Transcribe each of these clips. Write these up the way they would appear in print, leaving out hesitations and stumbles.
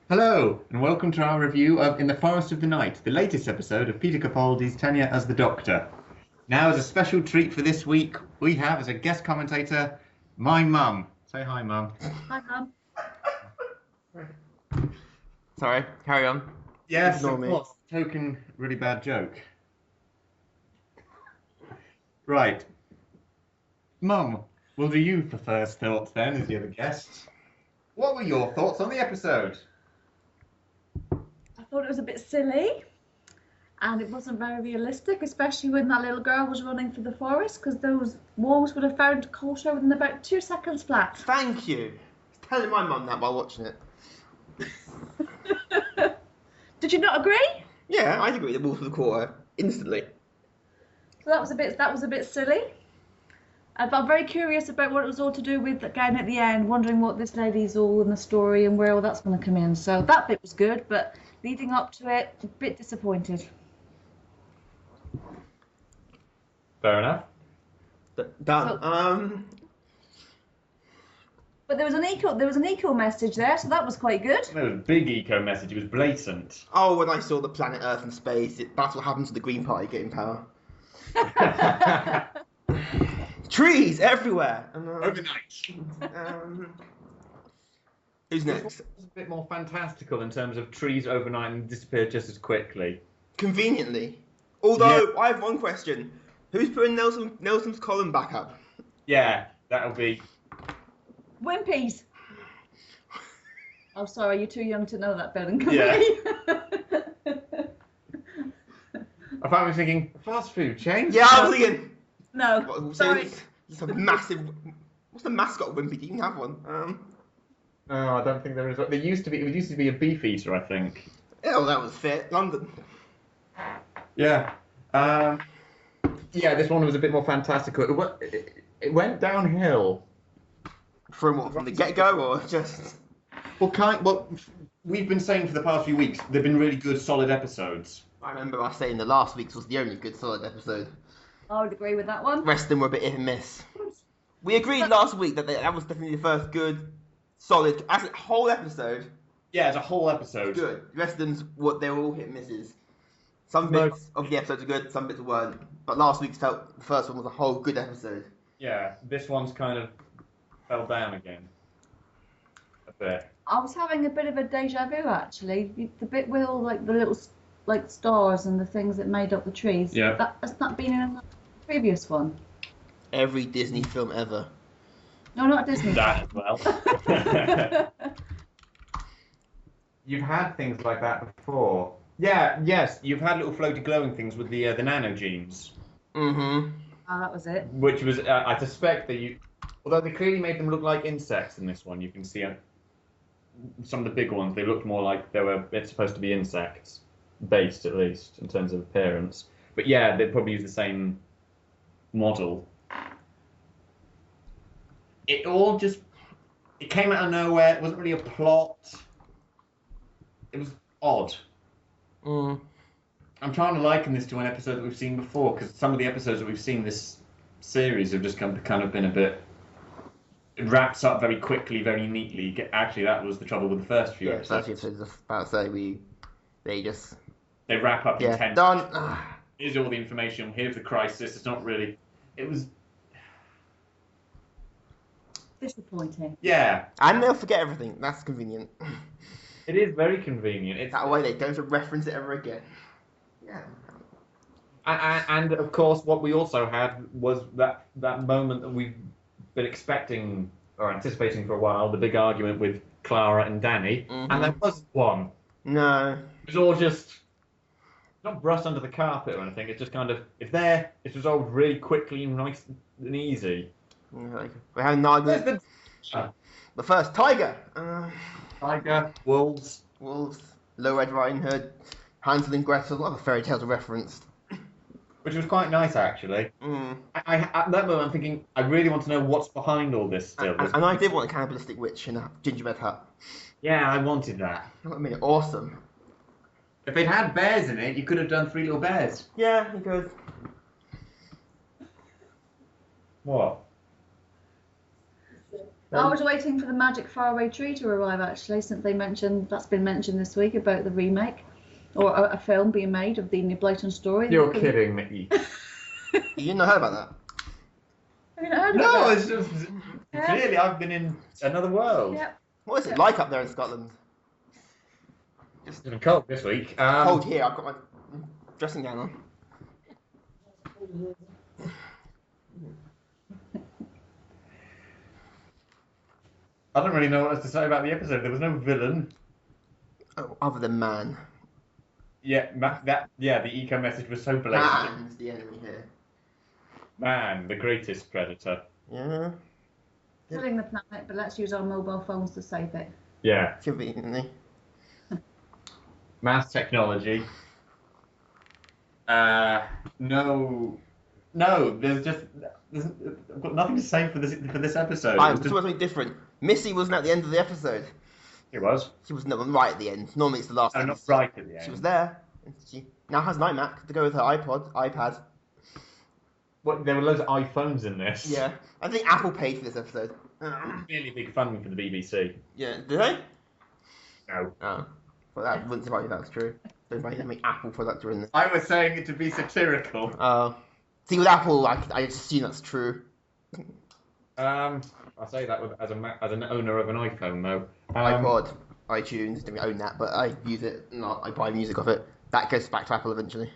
Hello, and welcome to our review of In the Forest of the Night, the latest episode of Peter Capaldi's tenure as the Doctor. Now, as a special treat for this week, we have as a guest commentator my mum. Say hi, mum. Hi, Mum. Sorry, carry on. Yes, Ignore of me. course. Token really bad joke. Right. Mum, we'll do you for first thoughts then, as the other guest. What were your thoughts on the episode? I thought it was a bit silly and it wasn't very realistic, especially when that little girl was running through the forest, because those wolves would have found caught her within about 2 seconds flat. Thank you. I was telling my mum that while watching it. Did you not agree? Yeah, I'd agree. The wolf of the quarter instantly. So that was a bit silly. But I'm very curious about what it was all to do with again at the end, wondering what this lady's all in the story and where all that's going to come in. So that bit was good, but leading up to it, a bit disappointed. Fair enough. Done. But there was an eco message there, so that was quite good. There was a big eco message, it was blatant. Oh, when I saw the planet Earth in space, that's what happened to the Green Party getting power. Trees everywhere. Overnight. Who's This next? was a bit more fantastical in terms of trees overnight and disappear just as quickly. Conveniently. Although, I have one question. Who's putting Nelson's column back up? Yeah, that'll be... Wimpies. Oh, sorry, you're too young to know that better than me. Yeah. I thought I was thinking, fast food chain? Yeah, I was thinking. No, sorry. It's a massive. What's the mascot of Wimpy? Do you even have one? Oh, I don't think there is. It used to be a beef eater, I think. Oh, that was fit. London. Yeah. Yeah, this one was a bit more fantastical. It went downhill. From what? From the get-go, or just? Well, we've been saying for the past few weeks, they've been really good, solid episodes. I remember us saying the last week's was the only good solid episode. I would agree with that one. The rest of them were a bit hit and miss. We agreed last week that that was definitely the first good, solid, as a whole episode. Yeah, it's a whole episode. Good. The rest of them's what they were all hit and misses. Some bits of the episodes are good, some bits weren't. But last week's the first one was a whole good episode. Yeah, this one's kind of fell down again. A bit. I was having a bit of a deja vu actually. The bit with all like the little like stars and the things that made up the trees. Yeah. That's not been in the previous one. Every Disney film ever. No, not Disney. That as well. You've had things like that before. Yeah, yes, you've had little floaty glowing things with the nanogenes. Mm-hmm. Oh, that was it. Which was, I suspect that although they clearly made them look like insects in this one, you can see some of the big ones, they looked more like it's supposed to be insects, based at least, in terms of appearance. But yeah, they'd probably use the same model. It came out of nowhere, it wasn't really a plot. It was odd. Mm. I'm trying to liken this to an episode that we've seen before, because some of the episodes that we've seen this series have just kind of been a bit... It wraps up very quickly, very neatly. Actually, that was the trouble with the first few episodes. Episodes about to say They wrap up in 10 done. Here's all the information, here's the crisis. It's not really... It was... Disappointing. Yeah. And they'll forget everything. That's convenient. It is very convenient. It's That way they don't reference it ever again. Yeah. And of course, what we also had was that moment that we've been expecting or anticipating for a while, the big argument with Clara and Danny, and there wasn't one. No. It was all just not brushed under the carpet or anything. It's just kind of it's resolved really quickly and nice and easy. Like, we had an argument. The first tiger. Tiger, wolves, Low Red Riding Hood, Hansel and Gretel. A lot of fairy tales are referenced. which was quite nice actually. At that moment, I'm thinking, I really want to know what's behind all this still. And I did want a cannibalistic witch in a gingerbread hut. Yeah, I wanted that. I mean, awesome. If they'd had bears in it, you could have done Three Little Bears. Yeah, he goes. What? I was waiting for the magic faraway tree to arrive, actually, since that's been mentioned this week about the remake or a film being made of the Blyton story. You're kidding me. You didn't know about that? Have you not heard No, about it's just clearly I've been in another world. Yep. What is it like up there in Scotland? It's been cold this week. Cold here. I've got my dressing gown on. I don't really know what else to say about the episode. There was no villain. Oh, other than man. Yeah, the eco message was so blatant. Man's the enemy here. Man, the greatest predator. Yeah. Killing the planet, but let's use our mobile phones to save it. Yeah. Conveniently. Mass technology. No, I've got nothing to say for this episode. Right, it's something different. Missy wasn't at the end of the episode. It was. She was not right at the end. Normally it's the last. Oh, not episode. right at the end. She was there. She now has an iMac to go with her iPad. What? There were loads of iPhones in this. Yeah, I think Apple paid for this episode. Really big funding for the BBC. Yeah, did they? No. Oh, well, that wouldn't surprise me if that's true. Don't know how many Apple products are in there. I was saying it to be satirical. See, with Apple, I just assume that's true. I say that as an owner of an iPhone though. iPod, iTunes, don't own that, but I use it. I buy music off it. That goes back to Apple eventually.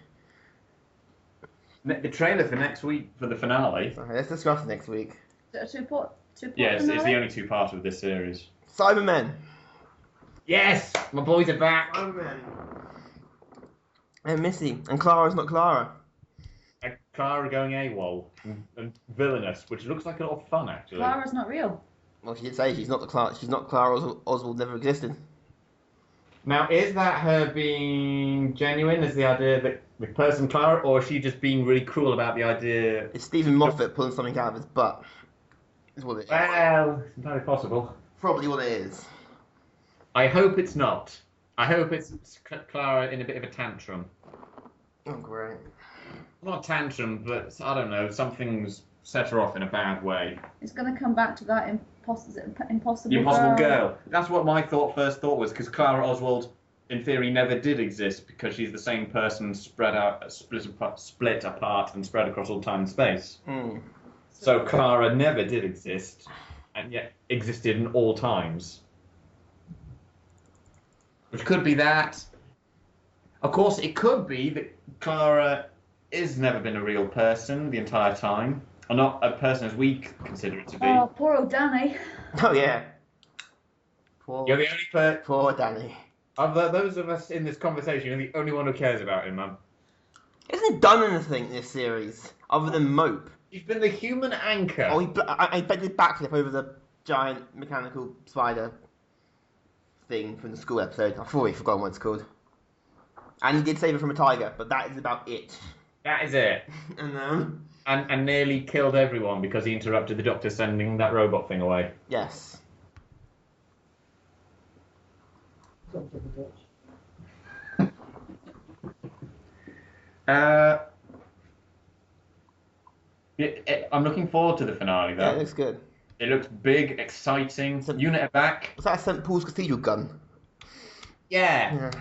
The trailer for next week for the finale. Okay, let's discuss next week. Is it a two-part Yeah, it's finale? the only two-part of this series. Cybermen. Yes, my boys are back. Cybermen. And Missy. And Clara's not Clara. And Clara going AWOL and villainous, which looks like a lot of fun actually. Clara's not real. Well, she did say she's not Clara. She's not Clara Oswald. Never existed. Now, is that her being genuine? Is the idea that the person Clara, or is she just being really cruel about the idea? It's Stephen Moffat pulling something out of his butt. Is what it is. Well, it's entirely possible. Probably what it is. I hope it's not. I hope it's Clara in a bit of a tantrum. Oh, great. Not a tantrum, but I don't know. Something's set her off in a bad way. It's going to come back to that impossible The Impossible Girl. That's what my first thought was, because Clara Oswald, in theory, never did exist because she's the same person split apart, and spread across all time and space. Hmm. So Clara never did exist, and yet existed in all times. Which could be that. Of course, it could be that Clara has never been a real person the entire time, or not a person as we consider it to be. Oh, poor old Danny. Oh, yeah. Poor, You're the only poor Danny. of those of us in this conversation, you're the only one who cares about him, Mum. Hasn't he done anything in this series other than mope? He's been the human anchor. Oh, I bet did backflip over the giant mechanical spider thing from the school episode. I've already forgotten what it's called. And he did save her from a tiger, but that is about it. That is it. And nearly killed everyone because he interrupted the Doctor sending that robot thing away. Yes. I'm looking forward to the finale though. Yeah, it looks good. It looks big, exciting. Unit are back. Was that a St. Paul's Cathedral gun? Yeah.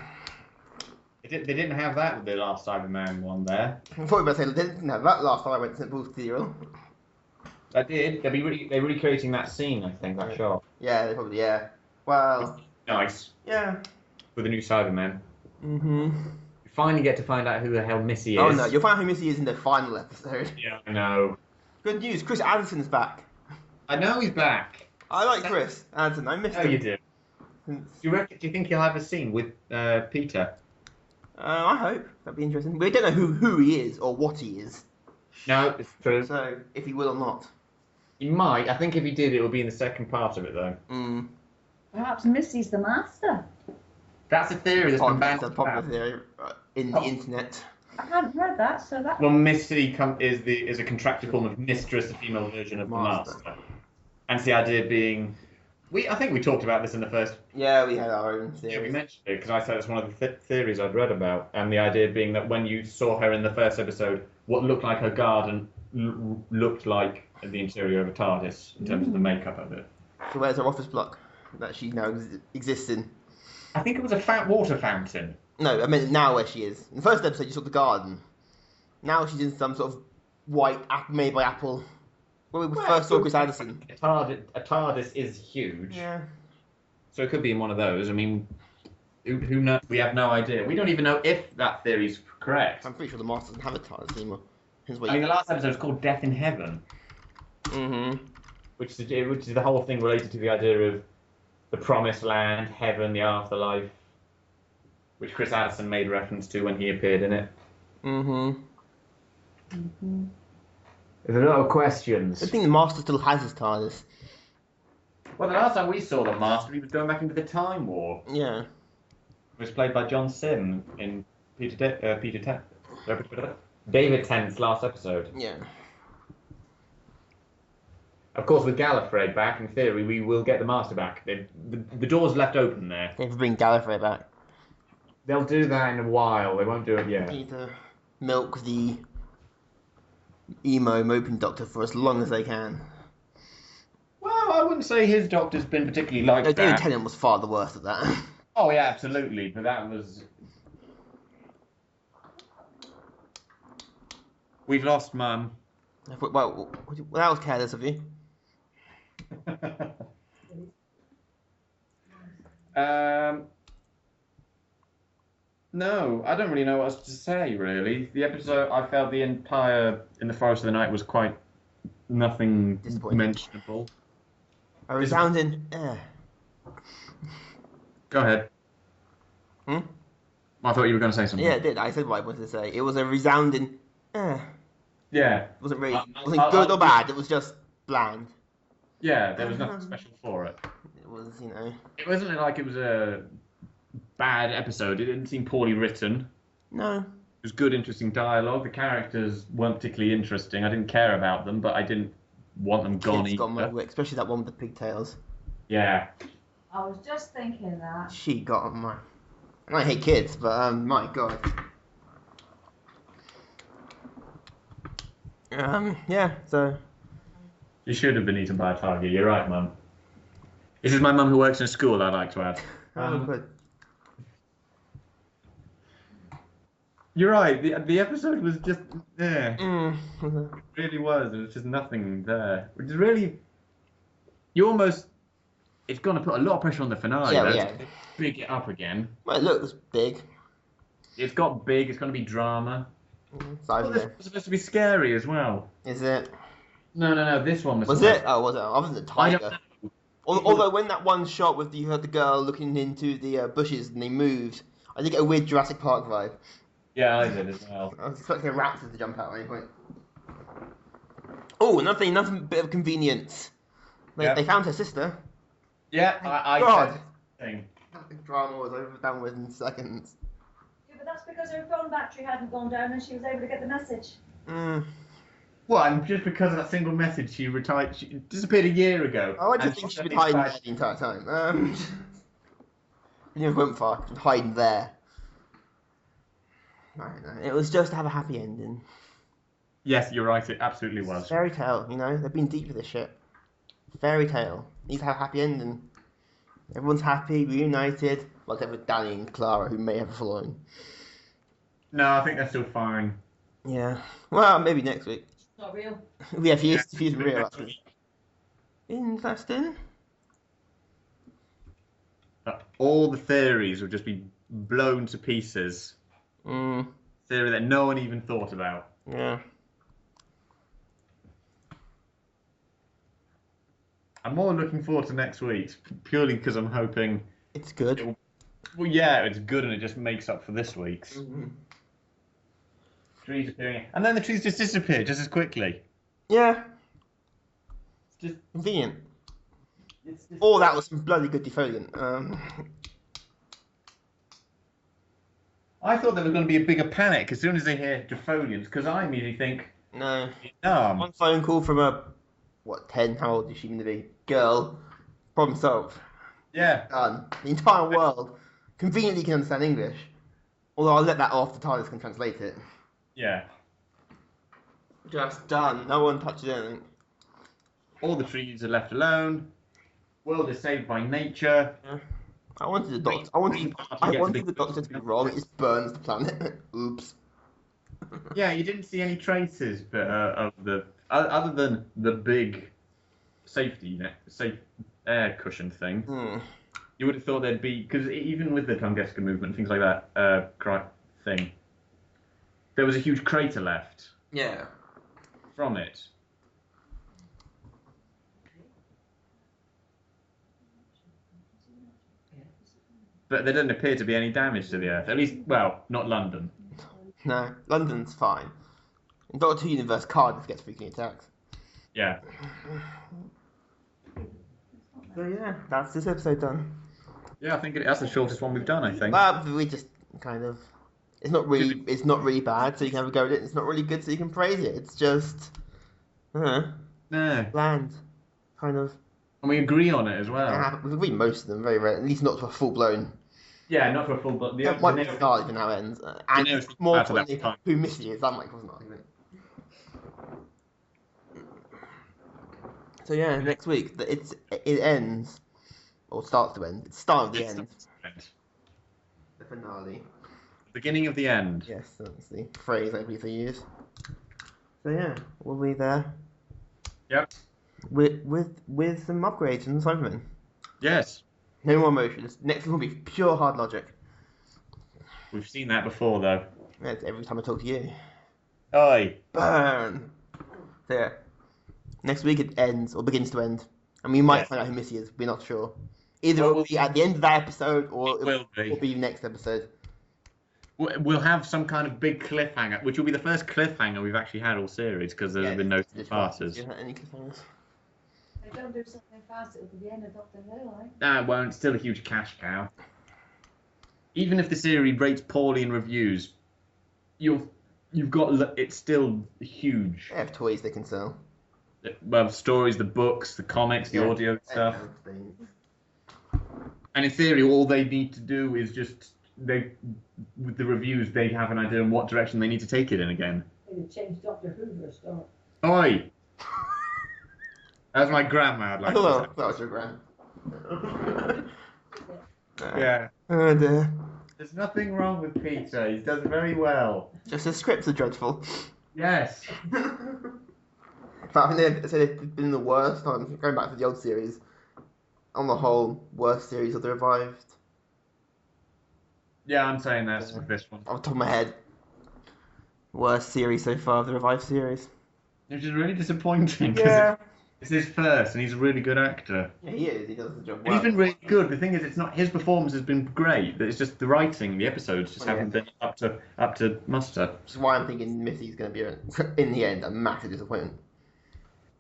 They didn't have that with the last Cyberman one there. I thought you were about to say they didn't have that last time I went to St. Paul's Cathedral. They did. They're recreating that scene, I think, that shot. Yeah, they probably, yeah. Well, Nice. yeah. With the new Cyberman. Mm-hmm. You finally get to find out who the hell Missy is. Oh no, you'll find out who Missy is in the final episode. Yeah, I know. Good news, Chris Anderson's back. I know he's back. I like Chris Anderson, I missed Oh, him. you do. Do you think he'll have a scene with Peter? I hope. That'd be interesting. We don't know who he is or what he is. No, it's true. So, if he will or not. He might. I think if he did, it would be in the second part of it, though. Mm. Perhaps Missy's the master. That's a theory that's been That's banned. a popular theory in the internet. I hadn't heard that, so that. Well, Missy is a contracted form of mistress, the female version of Master. the master. And the idea being, I think we talked about this in the first. Yeah, we had our own theory. Yeah, we mentioned it because I said it's one of the theories I'd read about, and the idea being that when you saw her in the first episode, what looked like her garden looked like the interior of a TARDIS in terms of the makeup of it. So where's her office block that she now exists in? I think it was a water fountain. No, I meant now where she is. In the first episode, you saw the garden. Now she's in some sort of white made by Apple. When we first saw Chris Addison. A TARDIS is huge. Yeah. So it could be in one of those. I mean, who knows? We have no idea. We don't even know if that theory's correct. I'm pretty sure the Master doesn't have a TARDIS anymore. I mean, the last episode is called Death in Heaven. Mm-hmm. Which is the whole thing related to the idea of the promised land, heaven, the afterlife, which Chris Addison made reference to when he appeared in it. Mm-hmm. There's a lot of questions. I think the Master still has his TARDIS. Well, the last time we saw the Master, he was going back into the Time War. Yeah. It was played by John Sim in David Tennant's last episode. Yeah. Of course, with Gallifrey back, in theory, we will get the Master back. The door's left open there. They have to bring Gallifrey back. They'll do that in a while. They won't do it yet. Need to milk the emo moping Doctor for as long as they can. Well, I wouldn't say his Doctor's been particularly like No, that. David Tennant was far the worst at that. Oh, yeah, absolutely. But that was... We've lost Mum. Well, that was careless of you. No, I don't really know what else to say, really. The episode, I felt the entire In the Forest of the Night was quite nothing mentionable. A resounding Go ahead. Hmm? I thought you were going to say something. Yeah, it did. I said what I wanted to say. It was a resounding Yeah. It wasn't really wasn't good or bad, it was just bland. Yeah, there was nothing special for it. It was, you know. It wasn't like it was a bad episode. It didn't seem poorly written. No. It was good, interesting dialogue. The characters weren't particularly interesting. I didn't care about them, but I didn't want them gone Kids got my either. way, especially that one with the pigtails. Yeah. I was just thinking that. She got on my... And I hate kids, but my god. Yeah, so... You should have been eaten by a tiger. You're right, Mum. This is my mum who works in a school, I'd like to add. Good. You're right. The episode was just there. Mm. It really was. There was just nothing there. Which is really... You almost... It's going to put a lot of pressure on the finale. Yeah, though, yeah. to big it up again. Well, it looks big. It's got big. It's going to be drama. So I Well, don't this know. was supposed to be scary as well. Is it? No. This one was. Was it? Oh, was it? I wasn't the I don't tiger. know. Although when that one shot with you heard the girl looking into the bushes and they moved, I did get a weird Jurassic Park vibe. Yeah, I did as well. I was expecting a raptor to jump out at any point. Oh, another bit of convenience. They found her sister. Yeah, I God. said the thing. That big drama was over done with in seconds. Yeah, but that's because her phone battery hadn't gone down and she was able to get the message. Well, and just because of that single message, she retired. She disappeared a year ago. Oh, I And just think she's been hiding there the entire time. You never went far. She was hiding there. I don't know. It was just to have a happy ending. Yes, you're right. It absolutely was. Fairy tale, you know? They've been deep with this shit. Fairy tale. Needs to have a happy ending. Everyone's happy, reunited. Well, except with Danny and Clara, who may have flown. No, I think they're still fine. Yeah. Well, maybe next week. Not real. Yeah, if he's real, Next actually. week. Interesting. All the theories will just be blown to pieces. Theory that no one even thought about. Yeah. I'm more looking forward to next week's, purely because I'm hoping... It's good. Well, yeah, it's good and it just makes up for this week's. Trees appearing... And then the trees just disappear just as quickly. Yeah. It's just... Convenient. It's just... Oh, that was some bloody good defoliant. I thought there was going to be a bigger panic as soon as they hear defoliants, because I immediately think... No. Vietnam. One phone call from a... What, 10? How old is she going to be? Girl. Problem solved. Yeah. Done. The entire world conveniently can understand English. Although I'll let that off, the TARDIS can translate it. Yeah. Just done. No one touches anything. All the trees are left alone. world is saved by nature. I wanted the doctor. I wanted the doctor to be wrong. It just burns the planet. Oops. Yeah, you didn't see any traces of the other than the big safe air cushion thing. You would have thought there'd be, because even with the Tunguska movement and things like that, thing, there was a huge crater left. Yeah. From it. But there doesn't appear to be any damage to the Earth. At least, well, not London. No, London's fine. In Doctor Who universe, Cardiff gets freaking attacks. Yeah. So yeah, that's this episode done. Yeah, I think that's the shortest one we've done. I think. Well, we just kind of. It's not really bad, so you can have a go at it. It's not really good, so you can praise it. It's just, No. bland, kind of. And we agree on it as well. We agree most of them, very rare. At least not to a full blown. Yeah, not for a full. But That might be an argument how it ends. And more importantly, who Missy is. That might cause an argument. So yeah, next week it ends, or starts to end. It's the start of the end. The finale. Beginning of the end. Yes, that's the phrase I believe they use. So yeah, we'll be there. Yep. With some upgrades in the Cybermen. Yes. No more emotions. Next one will be pure hard logic. We've seen that before, though. That's every time I talk to you. Oi. Burn. So yeah. Next week it ends, or begins to end. And we might find out who Missy is. We're not sure. Either it will be at the end of that episode, or it will be next episode. We'll have some kind of big cliffhanger, which will be the first cliffhanger we've actually had all series, because there's been no passes. Do you have any cliffhangers? They don't do something fast, it'll be the end of Doctor Who, right? Nah, it won't. It's still a huge cash cow. Even if the series rates poorly in reviews, you've got it's still huge. They have toys they can sell. Well, the stories, the books, the comics, the audio stuff. And in theory, all they need to do is just with the reviews, they have an idea on what direction they need to take it in again. They would change Doctor Who for a start. Oi! That's my grandma. I'd like to say. That was your grand. Yeah. Oh dear. There's nothing wrong with Peter. He does very well. Just the scripts are dreadful. Yes. But I think they've been the worst. I'm going back to the old series. On the whole, worst series of the revived. Yeah, I'm saying that's with this one. Off the top of my head, worst series so far of the revived series. Which is really disappointing because it's his first, and he's a really good actor. Yeah, he is. He does the job well. And he's been really good. The thing is, it's not his performance has been great. But it's just the writing, the episodes just haven't been up to muster. Which is why I'm thinking Missy's going to be in the end a massive disappointment.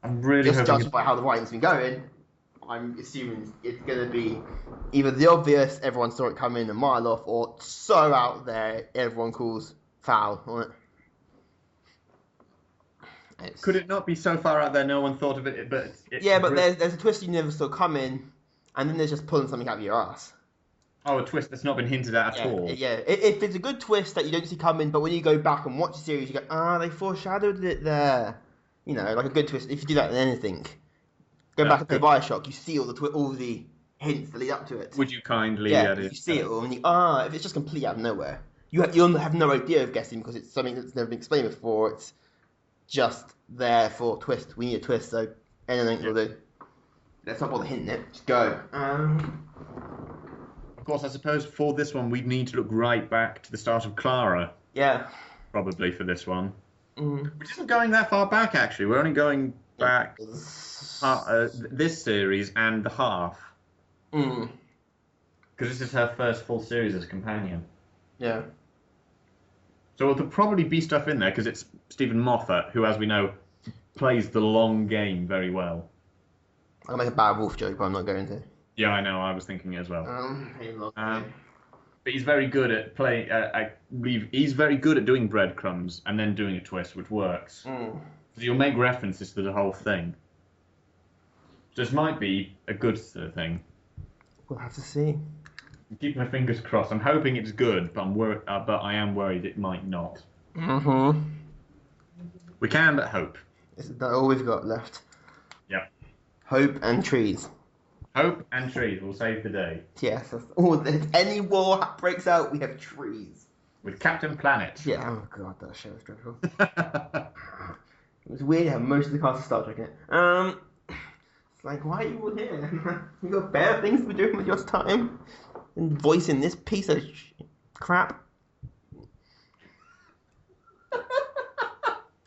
I'm really just hoping judged by how the writing's been going. I'm assuming it's going to be either the obvious, everyone saw it coming a mile off, or so out there, everyone calls foul on it. Could it not be so far out there no one thought of it? But there's a twist you never saw coming, and then there's just pulling something out of your ass. Oh, a twist that's not been hinted at all. Yeah, if it's a good twist that you don't see coming, but when you go back and watch the series, you go, they foreshadowed it there. You know, like a good twist. If you do that in anything, go back and play Bioshock, you see all the hints that lead up to it. Would you kindly? You see it all, and if it's just completely out of nowhere, you'll have no idea of guessing because it's something that's never been explained before. It's just there for a twist. We need a twist, so anything will do. Let's not bother hinting it. Just go. Of course, I suppose for this one we'd need to look right back to the start of Clara. Yeah. Probably for this one. Which isn't going that far back, actually. We're only going back this series and the half. Because this is her first full series as a companion. Yeah. So there'll probably be stuff in there, because it's Stephen Moffat, who, as we know, plays the long game very well. I'll make a bad wolf joke, but I'm not going to. Yeah, I know. I was thinking it as well. But he's very good at playing. I believe he's very good at doing breadcrumbs and then doing a twist, which works. So you'll make references to the whole thing. So this might be a good thing. We'll have to see. I'm keeping my fingers crossed. I'm hoping it's good, but I am worried it might not. We can but hope. Is that all we've got left? Yep. Hope and trees. Hope and trees will save the day. Yes. If any war breaks out, we have trees. With Captain Planet. Yeah. Oh god, that show was dreadful. It was weird how most of the cast of Star Trek in it. It's like, why are you all here? You got better things to be doing with your time than voicing this piece of crap.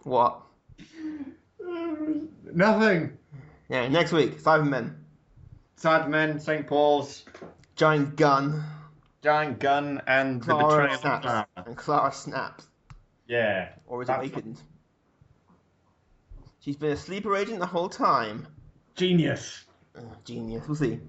What? Nothing. Yeah, next week, Cybermen. Cybermen, St. Paul's, Giant Gun. Giant Gun, and the Clara betrayal of snaps. Clara. And Clara snaps. Yeah. Or is That's awakened. She's been a sleeper agent the whole time. Genius. Genius. We'll see.